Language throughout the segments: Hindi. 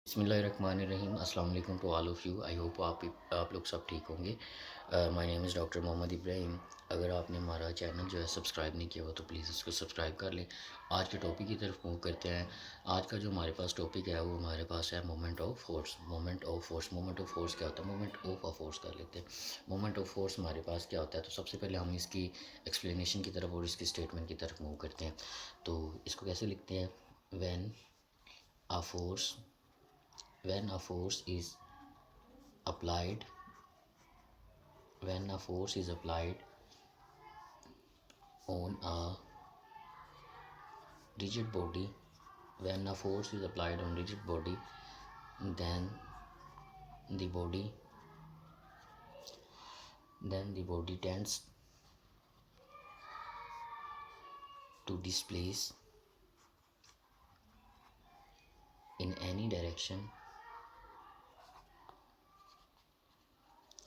बिस्मिल्लाहिर्रहमानिर्रहीम। अस्सलाम वालेकुम to all of you. I hope आप लोग सब ठीक होंगे। My name is doctor Mohammad Ibrahim. अगर आपने हमारा चैनल जो है सब्सक्राइब नहीं किया हो तो प्लीज़ इसको सब्सक्राइब कर लें। आज के टॉपिक की तरफ मूव करते हैं। आज का जो हमारे पास टॉपिक है वो हमारे पास है moment of force. Moment of force क्या होता है? मोमेंट ऑफ अ फोर्स कर लेते हैं। मोमेंट ऑफ फोर्स हमारे पास क्या होता है? तो सबसे पहले हम इसकी एक्सप्लेनेशन की तरफ और इसकी स्टेटमेंट की तरफ मूव करते हैं। तो इसको कैसे लिखते हैं? When a force when a force is applied when a force is applied on a rigid body when a force is applied on rigid body, then the body tends to displace in any direction.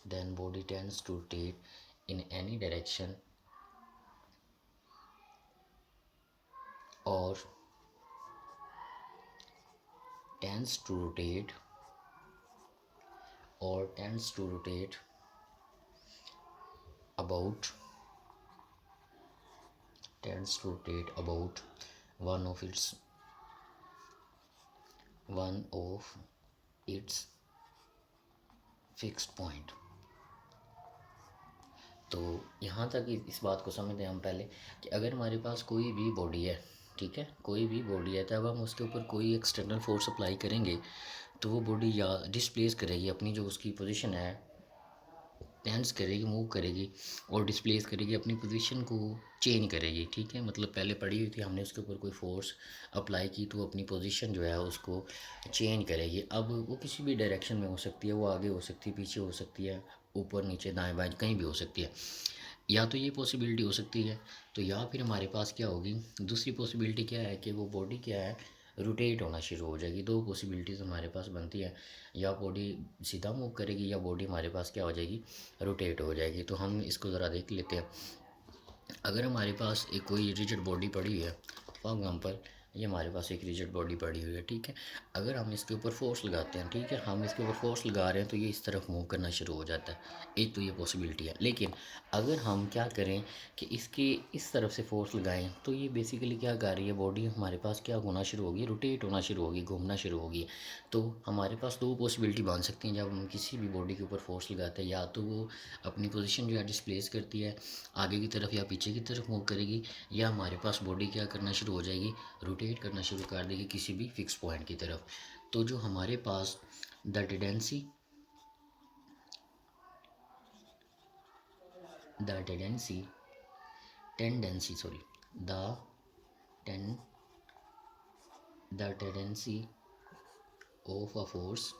Then body tends to rotate in any direction, or tends to rotate about one of its fixed point. तो यहाँ तक इस बात को समझते हैं हम पहले कि अगर हमारे पास कोई भी बॉडी है, ठीक है, कोई भी बॉडी है, तब हम उसके ऊपर कोई एक्सटर्नल फोर्स अप्लाई करेंगे तो वो बॉडी या डिस्प्लेस करेगी, अपनी जो उसकी पोजीशन है टेंस करेगी, मूव करेगी और डिस्प्लेस करेगी, अपनी पोजीशन को चेंज करेगी। ठीक है, मतलब पहले पड़ी हुई थी, हमने उसके ऊपर कोई फोर्स अप्लाई की तो अपनी पोजीशन जो है उसको चेंज करेगी। अब वो किसी भी डायरेक्शन में हो सकती है, वो आगे हो सकती है, पीछे हो सकती है, ऊपर नीचे दाएं बाएं कहीं भी हो सकती है। या तो ये पॉसिबिलिटी हो सकती है, तो या फिर हमारे पास क्या होगी, दूसरी पॉसिबिलिटी क्या है कि वो बॉडी क्या है, रोटेट होना शुरू हो जाएगी। दो पॉसिबिलिटीज़ हमारे पास बनती है, या बॉडी सीधा मूव करेगी या बॉडी हमारे पास क्या हो जाएगी, रोटेट हो जाएगी। तो हम इसको ज़रा देख लेते हैं। अगर हमारे पास एक कोई रिजिड बॉडी पड़ी हुई है, फॉर एग्ज़ाम्पल ये हमारे पास एक रिजिड बॉडी पड़ी हुई है, ठीक है, अगर हम इसके ऊपर फोर्स लगाते हैं, ठीक है, हम इसके ऊपर फोर्स लगा रहे हैं तो ये इस तरफ मूव करना शुरू हो जाता है। एक तो ये पॉसिबिलिटी है। लेकिन अगर हम क्या करें कि इसके इस तरफ से फोर्स लगाएं तो ये बेसिकली क्या कर रही है, बॉडी हमारे पास क्या होना शुरू होगी, रोटेट होना शुरू होगी, घूमना शुरू होगी। तो हमारे पास दो पॉसिबिलिटी बन सकती हैं जब हम किसी भी बॉडी के ऊपर फोर्स लगाते हैं। या तो वो अपनी पोजीशन जो है डिस्प्लेस करती है, आगे की तरफ या पीछे की तरफ मूव करेगी, या हमारे पास बॉडी क्या करना शुरू हो जाएगी, रोटेट करना शुरू कर देगी किसी भी फिक्स पॉइंट की तरफ। तो जो हमारे पास the tendency the tendency tendency sorry the ten the tendency of a force,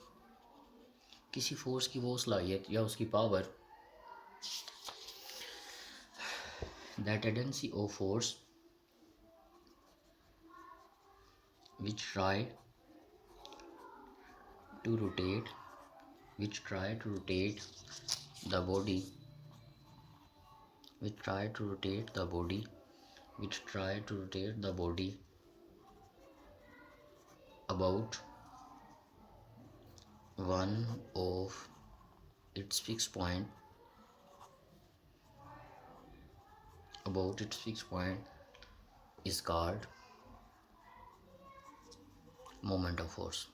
किसी फोर्स की वो सलाहियत या उसकी power, the tendency of force which try to rotate the body which try to rotate the body about one of its fixed point is called moment of force.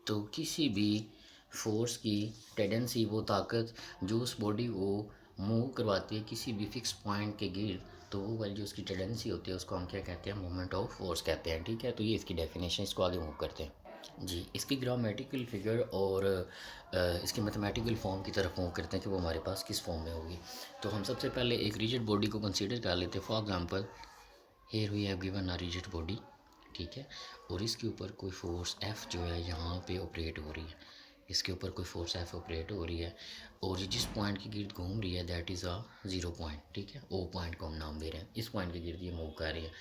तो किसी भी फोर्स की टेंडेंसी, वो ताकत जो उस बॉडी को मूव करवाती है किसी भी फिक्स पॉइंट के गिर्द, तो वो वाली जो उसकी टेंडेंसी होती है उसको हम क्या कहते हैं, मोमेंट ऑफ फोर्स कहते हैं। ठीक है, तो ये इसकी डेफिनेशन, इसको आगे मूव करते हैं जी। इसकी ग्रामेटिकल फिगर और इसकी मैथमेटिकल फॉर्म की तरफ मूव करते हैं कि वो हमारे पास किस फॉर्म में होगी। तो हम सबसे पहले एक रिजिड बॉडी को कंसीडर कर लेते हैं। For example here we have given a rigid body, ठीक है, और इसके ऊपर कोई फोर्स एफ़ जो है यहाँ पे ऑपरेट हो रही है, इसके ऊपर कोई फोर्स एफ ऑपरेट हो रही है, और ये जिस पॉइंट के गिर्द घूम रही है that is a zero point. ठीक है, ओ पॉइंट को हम नाम दे रहे हैं, इस पॉइंट के गिर्द ये मूव कर रही है।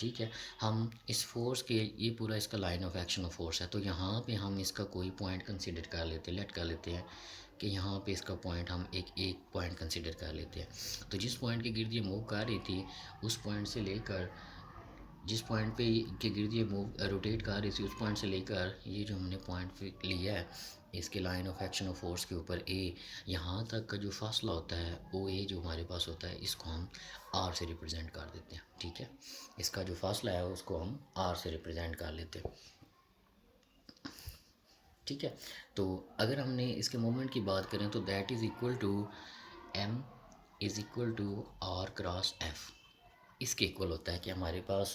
ठीक है, हम इस फोर्स के, ये पूरा इसका line of action of force है, तो यहाँ पे हम इसका कोई पॉइंट कंसिडर कर लेते हैं, लेट कर लेते हैं कि यहाँ पे इसका पॉइंट हम एक पॉइंट कंसिडर कर लेते हैं। तो जिस पॉइंट के गिर्द ये मूव कर रही थी उस पॉइंट से लेकर जिस पॉइंट पे के गिर्द ये मूव रोटेट कर रही थी उस पॉइंट से लेकर ये जो हमने पॉइंट लिया है इसके line of action of force के ऊपर ए, यहाँ तक का जो फासला होता है ओ ए जो हमारे पास होता है इसको हम आर से रिप्रेजेंट कर देते हैं। ठीक है, इसका जो फासला है उसको हम आर से रिप्रेजेंट कर लेते हैं। ठीक है, तो अगर हमने इसके मोमेंट की बात करें तो that is equal to M is equal to R cross F. इसके इक्वल होता है कि हमारे पास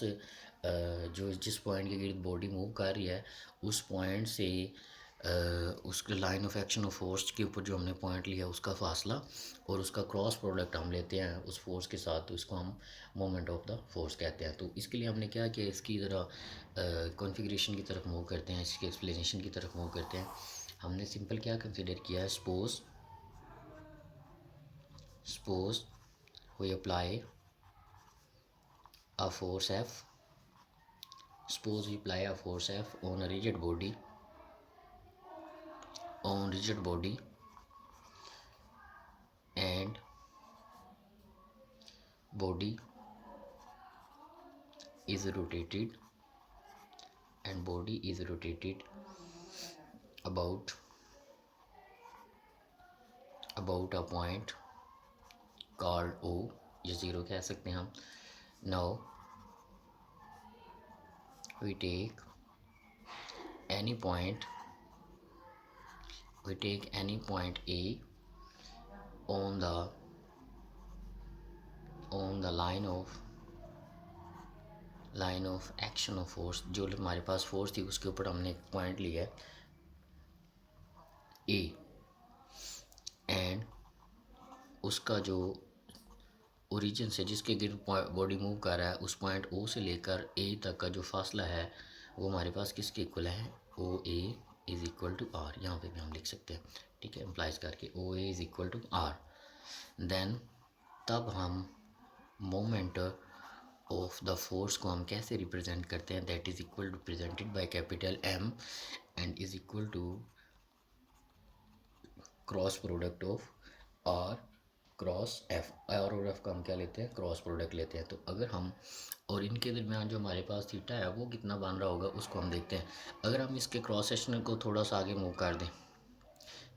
जो जिस पॉइंट के गिर्द बॉडी मूव कर रही है उस पॉइंट से उसके line of action of force के ऊपर जो हमने पॉइंट लिया उसका फासला और उसका क्रॉस प्रोडक्ट हम लेते हैं उस फोर्स के साथ, तो इसको हम मोमेंट ऑफ द फोर्स कहते हैं। तो इसके लिए हमने क्या किया, इसकी ज़रा कॉन्फ़िगरेशन की तरफ मूव करते हैं, इसकी एक्सप्लेनेशन की तरफ मूव करते हैं। हमने सिंपल क्या कंसिडर किया है, suppose we apply a force F, suppose we apply a force F on a rigid body, and body is rotated about a point called O, या ज़ीरो कह सकते हैं हम। Now we take any point A on the line of action of force, जो हमारे पास फोर्स थी उसके ऊपर हमने एक पॉइंट लिया है A, एंड उसका जो ओरिजिन से जिसके गिर्द बॉडी मूव कर रहा है उस पॉइंट ओ से लेकर ए तक का जो फासला है वो हमारे पास किसके इक्वल है, O A is equal to R. यहाँ पे भी हम लिख सकते हैं, ठीक है, इम्प्लाइज करके O A is equal to R. Then तब हम मोमेंट ऑफ द फोर्स को हम कैसे रिप्रेजेंट करते हैं, that is equal to presented by capital M and is equal to cross product of R cross F. R और एफ का हम क्या लेते हैं, क्रॉस प्रोडक्ट लेते हैं। तो अगर हम और इनके दरमियान जो हमारे पास थीटा है वो कितना बन रहा होगा उसको हम देखते हैं। अगर हम इसके क्रॉस सेक्शन को थोड़ा सा आगे मूव कर दें,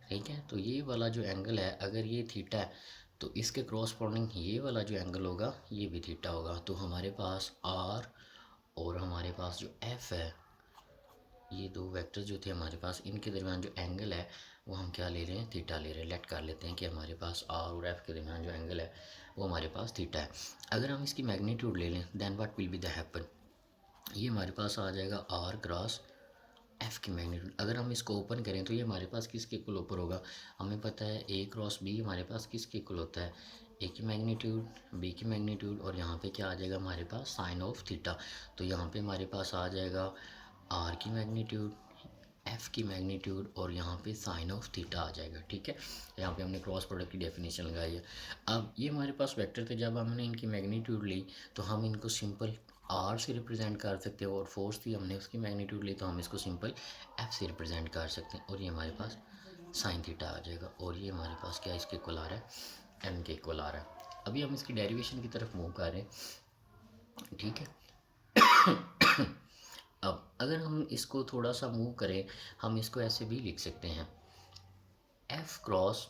ठीक है, तो ये वाला जो एंगल है अगर ये थीटा है तो इसके क्रॉसपोंडिंग ये वाला जो एंगल होगा ये भी थीटा होगा। तो हमारे पास आर और हमारे पास जो एफ है, ये दो वेक्टर्स जो थे हमारे पास, इनके दरमियान जो एंगल है वो हम क्या ले रहे हैं, थीटा ले रहे हैं। लेट कर लेते हैं कि हमारे पास आर और एफ के दरमियान जो एंगल है वो हमारे पास थीटा है। अगर हम इसकी मैग्नीट्यूड ले लें then what will be the happen, ये हमारे पास आ जाएगा आर क्रॉस एफ की मैग्नीट्यूड। अगर हम इसको ओपन करें तो ये हमारे पास किसके इक्वल ऊपर होगा, हमें पता है ए क्रॉस बी हमारे पास किसके इक्वल होता है, ए की मैग्नीट्यूड बी की मैग्नीट्यूड और यहाँ पे क्या आ जाएगा हमारे पास साइन ऑफ थीटा। तो यहाँ पे हमारे पास आ जाएगा आर की मैग्नीट्यूड, एफ की मैग्नीट्यूड और यहाँ पे साइन ऑफ थीटा आ जाएगा। ठीक है, यहाँ पे हमने क्रॉस प्रोडक्ट की डेफिनेशन लगाई है। अब ये हमारे पास वेक्टर थे, जब हमने इनकी मैग्नीट्यूड ली तो हम इनको सिंपल आर से रिप्रेजेंट कर सकते हैं और फोर्स थी हमने उसकी मैग्नीट्यूड ली तो हम इसको सिंपल एफ से रिप्रेजेंट कर सकते हैं और ये हमारे पास साइन थीटा आ जाएगा और ये हमारे पास क्या इसके इक्वल आ रहा है, एम के इक्वल आ रहा है। अभी हम इसकी डेरिवेशन की तरफ मूव कर रहे हैं। ठीक है, अब अगर हम इसको थोड़ा सा मूव करें हम इसको ऐसे भी लिख सकते हैं, एफ क्रॉस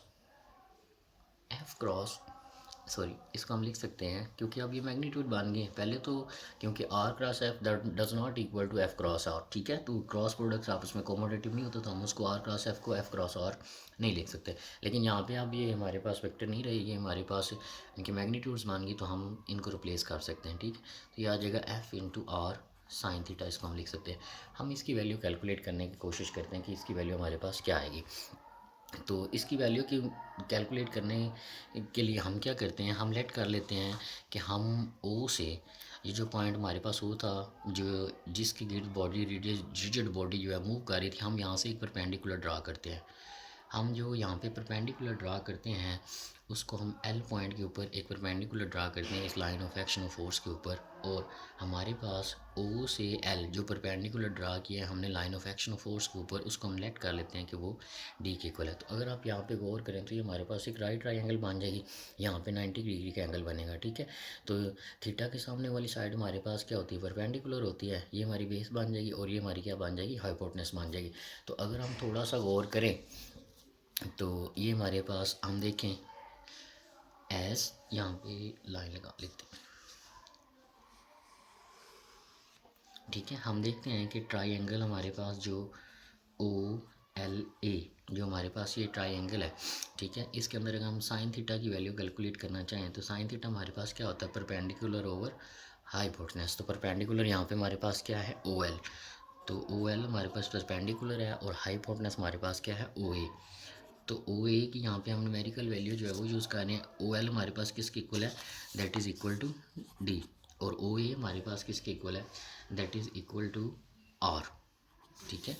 सॉरी इसको हम लिख सकते हैं क्योंकि अब ये मैग्नीट्यूड बन गए पहले तो, क्योंकि R cross F does not equal to F cross R. ठीक है, तो क्रॉस प्रोडक्ट्स आपस में कोमोडेटिव नहीं होता तो हम उसको आर क्रॉस एफ को एफ क्रॉस आर नहीं लिख सकते। लेकिन यहाँ पे अब ये हमारे पास वेक्टर नहीं रहेगी, हमारे पास इनकी मैग्नीट्यूड्स बन गई तो हम इनको रिप्लेस कर सकते हैं। ठीक, तो ये आ जाएगा F into R sine theta, इसको हम लिख सकते हैं। हम इसकी वैल्यू कैलकुलेट करने की कोशिश करते हैं कि इसकी वैल्यू हमारे पास क्या आएगी। तो इसकी वैल्यू की कैलकुलेट करने के लिए हम क्या करते हैं, हम लेट कर लेते हैं कि हम ओ से ये जो पॉइंट हमारे पास ओ था जो जिसकी गिर्द बॉडी रिजिड बॉडी जो है मूव कर रही थी, हम यहाँ से एक परपेंडिकुलर ड्रा करते हैं। हम जो यहाँ पे परपेंडिकुलर ड्रा करते हैं उसको हम एल पॉइंट के ऊपर एक परपेंडिकुलर ड्रा करते हैं इस line of action of force के ऊपर और हमारे पास ओ से एल जो परपेंडिकुलर ड्रा किया है हमने line of action of force के ऊपर, उसको हम लेट कर लेते हैं कि वो डी के इक्वल है। तो अगर आप यहाँ पे गौर करें तो ये हमारे पास एक राइट ट्रायंगल बन जाएगी, यहाँ पे 90 डिग्री का एंगल बनेगा, ठीक है। तो थीटा के सामने वाली साइड हमारे पास क्या होती है, परपेंडिकुलर होती है, ये हमारी बेस बन जाएगी और ये हमारी क्या बन जाएगी, हाइपोटेनस बन जाएगी। तो अगर हम थोड़ा सा गौर करें तो ये हमारे पास हम देखें एस, यहाँ पे लाइन लगा लेते हैं, ठीक है। हम देखते हैं कि ट्रायंगल हमारे पास जो ओ एल ए जो हमारे पास ये ट्रायंगल है, ठीक है, इसके अंदर अगर हम साइन थीटा की वैल्यू कैलकुलेट करना चाहें तो साइन थीटा हमारे पास क्या होता है, परपेंडिकुलर ओवर हाइपोटेनस। तो परपेंडिकुलर यहाँ पे हमारे पास क्या है, ओ एल। तो ओ एल हमारे पास परपेंडिकुलर है और हाइपोटेनस हमारे पास क्या है, ओ ए। तो ओ ए की यहाँ पे हम न्यूमेरिकल वैल्यू जो है वो यूज़ कर रहे हैं। ओ एल हमारे पास किसके इक्वल है, that is equal to D, और ओ ए हमारे पास किसके इक्वल है, that is equal to R, ठीक है।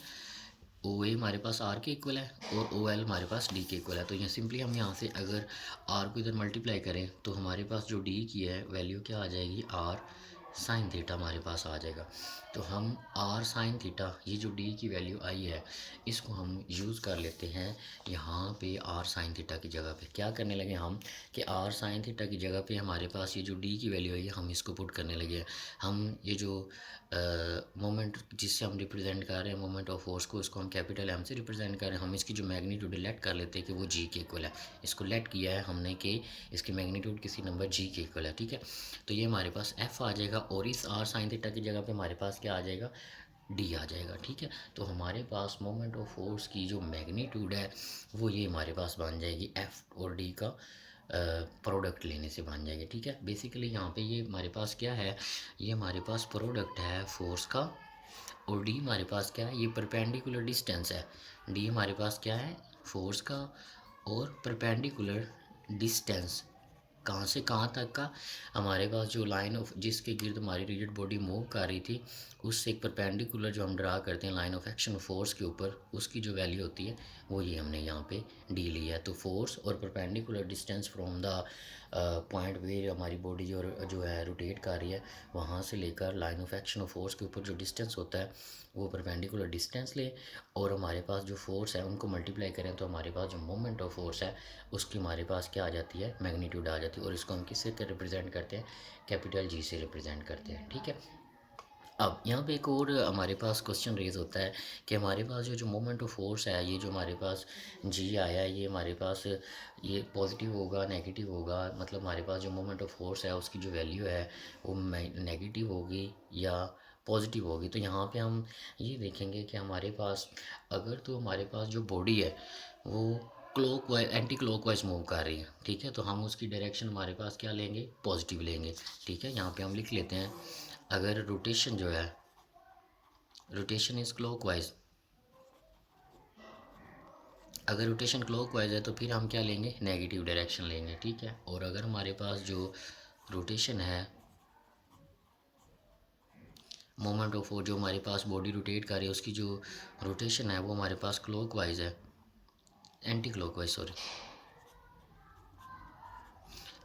ओ ए हमारे पास आर के इक्वल है और ओ एल हमारे पास डी के इक्वल है। तो ये सिंपली हम यहाँ से अगर आर को इधर मल्टीप्लाई करें तो हमारे पास जो डी की है वैल्यू क्या आ जाएगी, आर साइन थीटा हमारे पास आ जाएगा। तो हम आर साइन थीटा, ये जो डी की वैल्यू आई है इसको हम यूज़ कर लेते हैं यहाँ पे आर साइन थीटा की जगह पे। क्या करने लगे हम कि आर साइन थीटा की जगह पे हमारे पास ये जो डी की वैल्यू है हम इसको पुट करने लगे हैं। हम ये जो मोमेंट जिससे हम रिप्रेजेंट कर रहे हैं मोमेंट ऑफ फोर्स को, उसको हम कैपिटल एम से रिप्रेजेंट कर रहे हैं। हम इसकी जो मैग्नीट्यूड लेट कर लेते हैं कि वो जी के इक्वल है। इसको लेट किया है हमने कि इसकी मैग्नीट्यूड किसी नंबर जी के इक्वल है, ठीक है। तो ये हमारे पास एफ आ जाएगा और इस आर साइन थीटा की जगह पे हमारे पास क्या आ जाएगा, डी आ जाएगा, ठीक है। तो हमारे पास मोमेंट ऑफ फोर्स की जो मैग्नीट्यूड है वो ये हमारे पास बन जाएगी एफ और डी का प्रोडक्ट लेने से बन जाएगी, ठीक है। बेसिकली यहाँ पे ये हमारे पास क्या है, ये हमारे पास प्रोडक्ट है फोर्स का, और डी हमारे पास क्या है, ये परपेंडिकुलर डिस्टेंस है। डी हमारे पास क्या है, फोर्स का और परपेंडिकुलर डिस्टेंस कहाँ से कहाँ तक का, हमारे पास जो लाइन ऑफ जिसके गिर्द हमारी रिजिड बॉडी मूव कर रही थी उससे एक परपेंडिकुलर जो हम ड्रा करते हैं लाइन ऑफ एक्शन फोर्स के ऊपर, उसकी जो वैल्यू होती है वो ये हमने यहाँ पे डी ली है। तो फोर्स और perpendicular distance from the point वे हमारी बॉडी जो है रोटेट कर रही है वहाँ से लेकर line of action of force के ऊपर जो डिस्टेंस होता है वो परपेंडिकुलर डिस्टेंस ले, और हमारे पास जो फोर्स है उनको मल्टीप्लाई करें तो हमारे पास जो मोमेंट ऑफ फोर्स है उसकी हमारे पास क्या आ जाती है, मैग्नीट्यूड आ जाती है। और इसको हम किससे रिप्रेजेंट करते हैं, कैपिटल जी से रिप्रेजेंट करते हैं, ठीक है। अब यहाँ पे एक और हमारे पास क्वेश्चन रेज होता है कि हमारे पास जो मोमेंट ऑफ फोर्स है, ये जो हमारे पास जी आया है, ये हमारे पास ये पॉजिटिव होगा नेगेटिव होगा, मतलब हमारे पास जो मोमेंट ऑफ फोर्स है उसकी जो वैल्यू है वो नेगेटिव होगी या पॉजिटिव होगी। तो यहाँ पे हम ये देखेंगे कि हमारे पास अगर तो हमारे पास जो बॉडी है वो clock wise anti clock wise move कर रही है, ठीक है, तो हम उसकी डायरेक्शन हमारे पास क्या लेंगे, पॉजिटिव लेंगे, ठीक है। यहाँ पे हम लिख लेते हैं अगर रोटेशन जो है, रोटेशन इज क्लॉकवाइज, अगर रोटेशन क्लॉकवाइज है तो फिर हम क्या लेंगे, नेगेटिव डायरेक्शन लेंगे, ठीक है। और अगर हमारे पास जो रोटेशन है मोमेंट ऑफ जो हमारे पास बॉडी रोटेट कर रही है उसकी जो रोटेशन है वो हमारे पास क्लॉकवाइज है, anti clockwise sorry,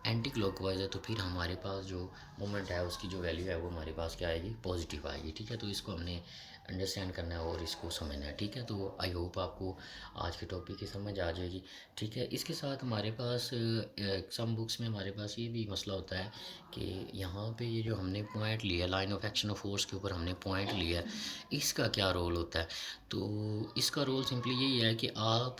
anti clockwise है, तो फिर हमारे पास जो मोमेंट है उसकी जो वैल्यू है वो हमारे पास क्या आएगी, पॉजिटिव आएगी, ठीक है। तो इसको हमने अंडरस्टैंड करना है और इसको समझना है, ठीक है। तो आई होप आपको आज के टॉपिक की समझ आ जाएगी, ठीक है। इसके साथ हमारे पास सम बुक्स में हमारे पास ये भी मसला होता है कि यहाँ पे ये जो हमने पॉइंट लिया line of action of force के ऊपर हमने पॉइंट लिया, इसका क्या रोल होता है। तो इसका रोल सिंपली यही है कि आप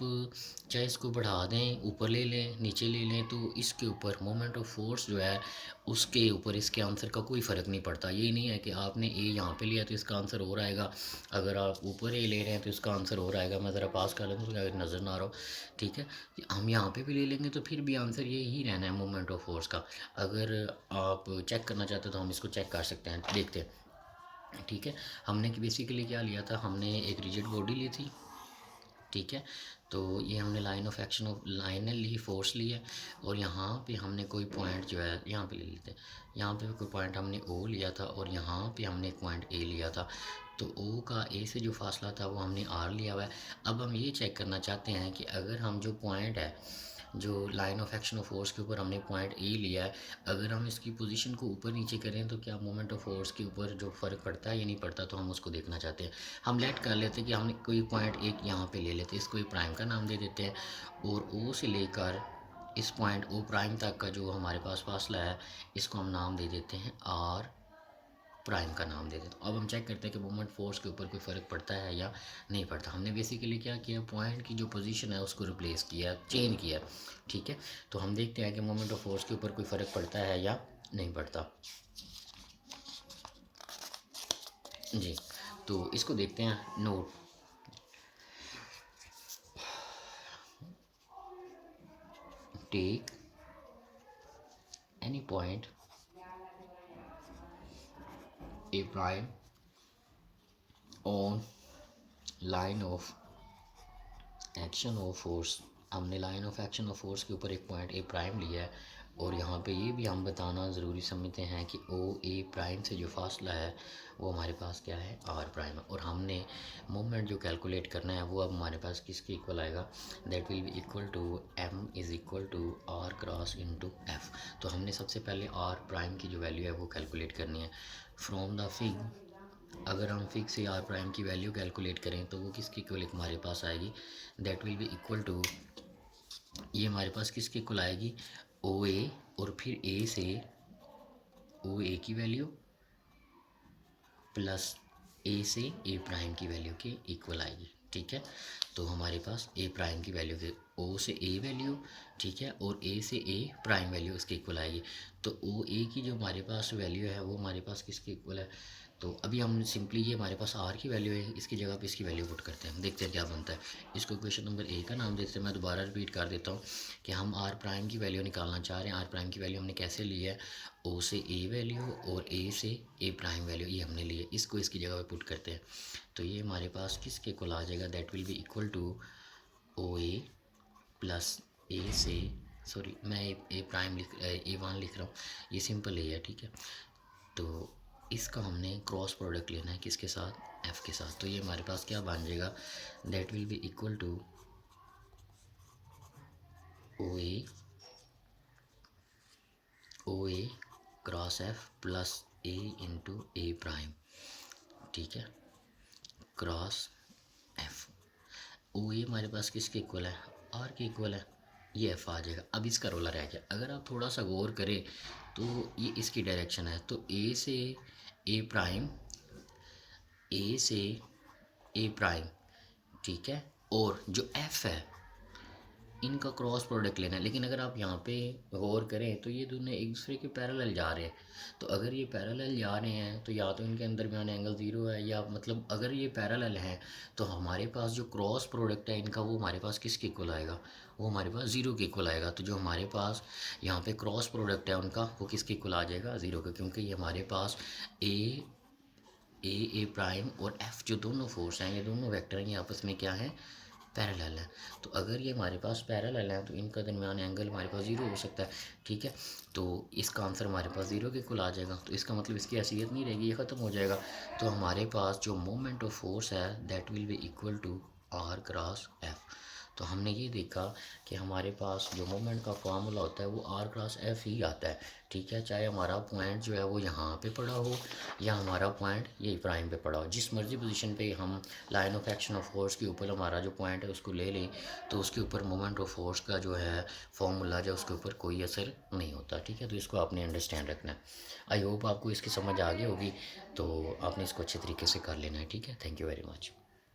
चाहे इसको बढ़ा दें, ऊपर ले लें, नीचे ले लें, तो इसके ऊपर मोमेंट ऑफ फोर्स जो है उसके ऊपर इसके आंसर का कोई फ़र्क नहीं पड़ता। ये नहीं है कि आपने ए यहाँ पे लिया तो इसका आंसर और आएगा, अगर आप ऊपर ए ले रहे हैं तो इसका आंसर और आएगा। मैं ज़रा पास कर लेता हूँ अगर नज़र ना आ रहा हो, ठीक है। हम यहाँ पे भी ले लेंगे तो फिर भी आंसर ये ही रहना है मोमेंट ऑफ फोर्स का। अगर आप चेक करना चाहते हो तो हम इसको चेक कर सकते हैं, देखते हैं, ठीक है। हमने बेसिकली क्या लिया था, हमने एक रिजिड बॉडी ली थी, ठीक है। तो ये हमने line of action of line ली, फोर्स ली है, और यहाँ पे हमने कोई पॉइंट जो है यहाँ पे ले लेते हैं, यहाँ पे कोई पॉइंट हमने ओ लिया था और यहाँ पे हमने एक पॉइंट ए लिया था। तो ओ का ए से जो फासला था वो हमने आर लिया हुआ है। अब हम ये चेक करना चाहते हैं कि अगर हम जो पॉइंट है जो line of action of force के ऊपर हमने पॉइंट ए लिया है, अगर हम इसकी पोजीशन को ऊपर नीचे करें तो क्या मोमेंट ऑफ फोर्स के ऊपर जो फ़र्क पड़ता है या नहीं पड़ता, तो हम उसको देखना चाहते हैं। हम लेट कर लेते हैं कि हमने कोई पॉइंट एक यहाँ पे ले लेते हैं, इसको प्राइम का नाम दे देते हैं, और ओ से लेकर इस पॉइंट ओ प्राइम तक का जो हमारे पास फासला है, इसको हम नाम दे देते हैं आर प्राइम का नाम दे देते हैं। अब हम चेक करते हैं कि मोमेंट फोर्स के ऊपर कोई फ़र्क पड़ता है या नहीं पड़ता। हमने बेसिकली क्या किया, पॉइंट की जो पोजीशन है उसको रिप्लेस किया, चेंज किया, ठीक है। तो हम देखते हैं कि मोमेंट ऑफ फोर्स के ऊपर कोई फ़र्क पड़ता है या नहीं पड़ता। जी, तो इसको देखते हैं। Note, take any point A prime on line of action of force. हमने line of action of force के ऊपर एक पॉइंट ए प्राइम लिया है, और यहाँ पे ये भी हम बताना ज़रूरी समझते हैं कि ओ ए प्राइम से जो फासला है वो हमारे पास क्या है, आर प्राइम है। और हमने मोमेंट जो कैलकुलेट करना है वो अब हमारे पास किसके इक्वल आएगा, that will be equal to M is equal to R cross into F. तो हमने सबसे पहले आर प्राइम की जो वैल्यू है वो कैलकुलेट करनी है फ्रॉम द फिग। अगर हम फिक्स से आर प्राइम की वैल्यू कैलकुलेट करें तो वो किसके इक्वल हमारे पास आएगी, that will be equal to, ये हमारे पास किसके इक्वल आएगी, ओ ए, और फिर ए से ओ ए की वैल्यू प्लस ए से ए प्राइम की वैल्यू के इक्वल आएगी, ठीक है। तो हमारे पास ए प्राइम की वैल्यू के ओ से ए वैल्यू, ठीक है, और ए से ए प्राइम वैल्यू उसके इक्वल आएगी। तो ओ ए की जो हमारे पास वैल्यू है वो हमारे पास किसके इक्वल है, तो अभी हम सिंपली ये हमारे पास आर की वैल्यू है, इसकी जगह पे इसकी वैल्यू पुट करते हैं, देखते हैं क्या बनता है। इसको क्वेश्चन नंबर ए का नाम देते हैं। मैं दोबारा रिपीट कर देता हूँ कि हम आर प्राइम की वैल्यू निकालना चाह रहे हैं। आर प्राइम की वैल्यू हमने कैसे ली है, ओ से ए वैल्यू और ए से ए प्राइम वैल्यू, ये हमने ली है, इसको इसकी जगह पे पुट करते हैं। तो ये हमारे पास किसके इक्वल आ जाएगा, that will be equal to O A plus A से, सॉरी मैं ए प्राइम लिख ए वन लिख रहा हूँ, ये सिंपल ए है, ठीक है। तो इसका हमने क्रॉस प्रोडक्ट लेना है किसके साथ, एफ के साथ। तो ये हमारे पास क्या बन जाएगा, that will be equal to O A cross F plus A into A prime, ठीक है, क्रॉस एफ। ओ ए हमारे पास किसके इक्वल है, आर के इक्वल है, ये एफ आ जाएगा। अब इसका रोला रह गया, अगर आप थोड़ा सा गौर करें तो ये इसकी डायरेक्शन है, तो ए से ए प्राइम, ए से ए प्राइम, ठीक है, और जो एफ है इनका क्रॉस प्रोडक्ट लेना है। लेकिन अगर आप यहाँ पे गौर करें तो ये दोनों एक दूसरे के पैरेलल जा रहे हैं। तो अगर ये पैरेलल जा रहे हैं तो या तो इनके अंदर में एंगल ज़ीरो है, या मतलब अगर ये पैरेलल हैं तो हमारे पास जो क्रॉस प्रोडक्ट है इनका वो हमारे पास किसके इक्वल आएगा, वो हमारे पास ज़ीरो के इक्वल आएगा। तो जो हमारे पास यहाँ पे क्रॉस प्रोडक्ट है उनका वो किसके इक्वल आ जाएगा, ज़ीरो का, क्योंकि ये हमारे पास ए प्राइम और एफ जो दोनों फोर्स हैं, ये दोनों वेक्टर हैं, ये आपस में क्या है, पैरेलल है। तो अगर ये हमारे पास पैरेलल है तो इनका दरमियान एंगल हमारे पास ज़ीरो हो सकता है, ठीक है। तो इसका आंसर हमारे पास ज़ीरो के इक्वल आ जाएगा। तो इसका मतलब इसकी हैसियत नहीं रहेगी, ये ख़त्म हो जाएगा। तो हमारे पास जो मोमेंट ऑफ फोर्स है that will be equal to R cross F. तो हमने ये देखा कि हमारे पास जो मोमेंट का फार्मूला होता है वो आर क्रॉस एफ ही आता है, ठीक है। चाहे हमारा पॉइंट जो है वो यहाँ पे पड़ा हो या हमारा पॉइंट यही प्राइम पे पड़ा हो, जिस मर्जी पोजीशन पे हम line of action of force के ऊपर हमारा जो पॉइंट है उसको ले लें तो उसके ऊपर मोमेंट ऑफ फोर्स का जो है फॉर्मूला जो उसके ऊपर कोई असर नहीं होता, ठीक है। तो इसको आपने अंडरस्टैंड रखना है। आई होप आपको इसकी समझ आ गई होगी, तो आपने इसको अच्छे तरीके से कर लेना है, ठीक है। Thank you very much.